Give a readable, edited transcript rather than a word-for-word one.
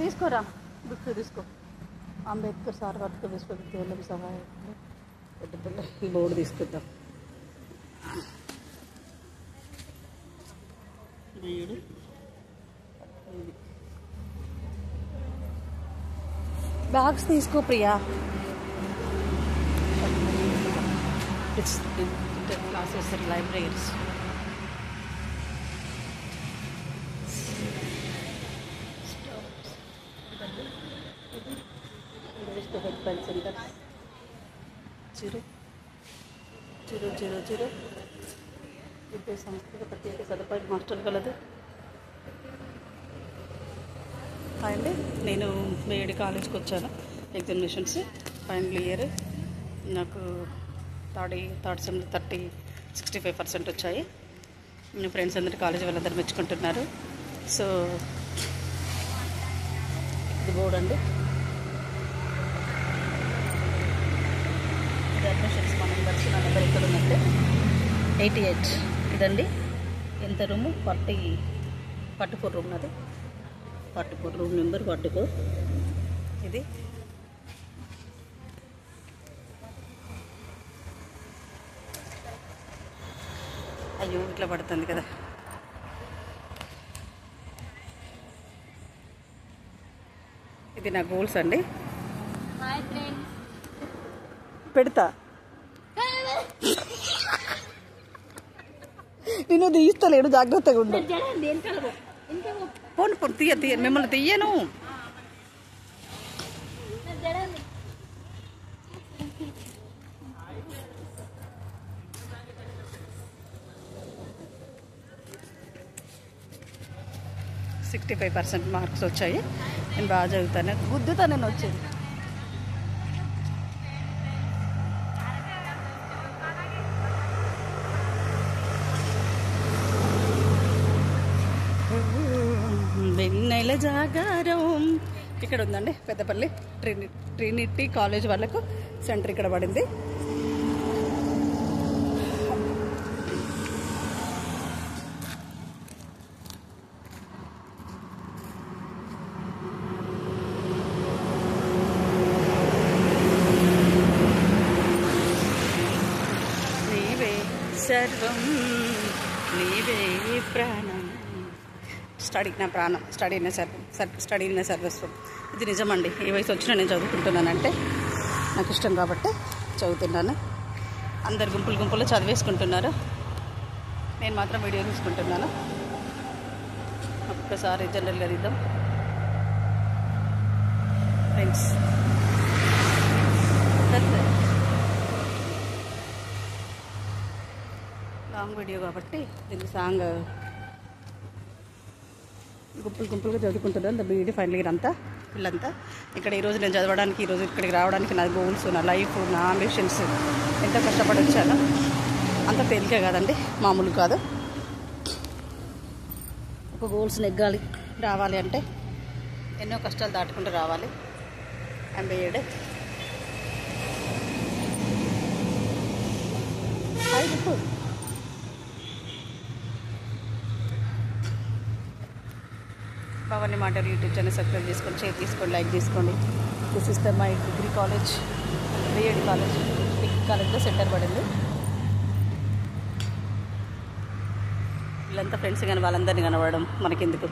తీసుకోరా బుక్స్ తీసుకో. అంబేద్కర్ సార్వత్రిక విశ్వవిద్యాలయం సహాయకులు పెద్దపల్లి. ఈ బోర్డు తీసుకుందాం. వీడు బ్యాగ్స్ తీసుకో Priya. Classes libraries. Help centre 000 విద్యా సంస్థకు ప్రత్యేక సదుపాయం హాస్టల్ కలదు. అండి నేను మేడి కాలేజ్కి వచ్చాను. Examinations final year. నాకు థర్డ్ సెమ్ 65% వచ్చాయి. నా ఫ్రెండ్స్ అందరూ కాలేజీ వాళ్ళందరూ మెచ్చుకుంటున్నారు. సో ఇది బోర్డు అండి. అడ్మిషన్స్ మా నెంబర్స్. నా నెంబర్ ఎక్కడ ఉందంటే 88 ఇదండి. ఎంత రూము? 44 రూమ్. అది 44 రూమ్ నెంబర్ 44. ఇది అయ్యో ఇట్లా పడుతుంది కదా. ఇది నా గోల్స్ అండి. పెడతా నేను తీస్తలేడు, జాగ్రత్తగా ఉండు. పోను పోను తీయ మిమ్మల్ని తీయను. %65 మార్క్స్ వచ్చాయి. నేను బాగా చదువుతాను. గుద్దుతా నేను వచ్చేది. వెన్నెల జాగారం ఇక్కడ ఉందండి. పెద్దపల్లి ట్రినిటీ కాలేజ్ వాళ్ళకు సెంటర్ ఇక్కడ పడింది. నీవే సర్వం నీవే ప్రాణం. స్టడీ నా ప్రాణం. స్టడీ నా సర్వస్వం. ఇది నిజమండి. ఈ వయసు వచ్చినా నేను చదువుకుంటున్నానంటే నాకు ఇష్టం కాబట్టి చదువుతున్నాను. అందరు గుంపులు చదివేసుకుంటున్నారు. నేను మాత్రం వీడియో తీసుకుంటున్నాను. ఒక్కసారి జనరల్గా తీద్దాం ఫ్రెండ్స్. లాంగ్ వీడియో కాబట్టి దీనికి సాంగ్ గుంపులుగా చదువుకుంటున్నాను. బీఈడీ ఫైనల్ ఇయర్ అంతా వీళ్ళంతా ఇక్కడ. ఈరోజు నేను చదవడానికి, ఈరోజు ఇక్కడికి రావడానికి నా గోల్స్, నా లైఫ్, నా అంబిషన్స్ ఎంతో కష్టపడి వచ్చాను. అంత తేలికే కాదండి, మామూలు కాదు. ఒక గోల్స్ నెగ్గాలి, రావాలి అంటే ఎన్నో కష్టాలు దాటుకుంటూ రావాలి. ఎంబీఏడ్ భవానీ మాటలు యూట్యూబ్ ఛానల్ సబ్స్క్రైబ్ చేసుకోండి, షేర్ చేసుకోండి, లైక్ చేసుకోండి. This is the my degree college, BEd college. Degree కాలేజ్లో సెంటర్ పడింది. వీళ్ళంతా ఫ్రెండ్స్ కానీ వాళ్ళందరినీ కనబడడం మనకెందుకు.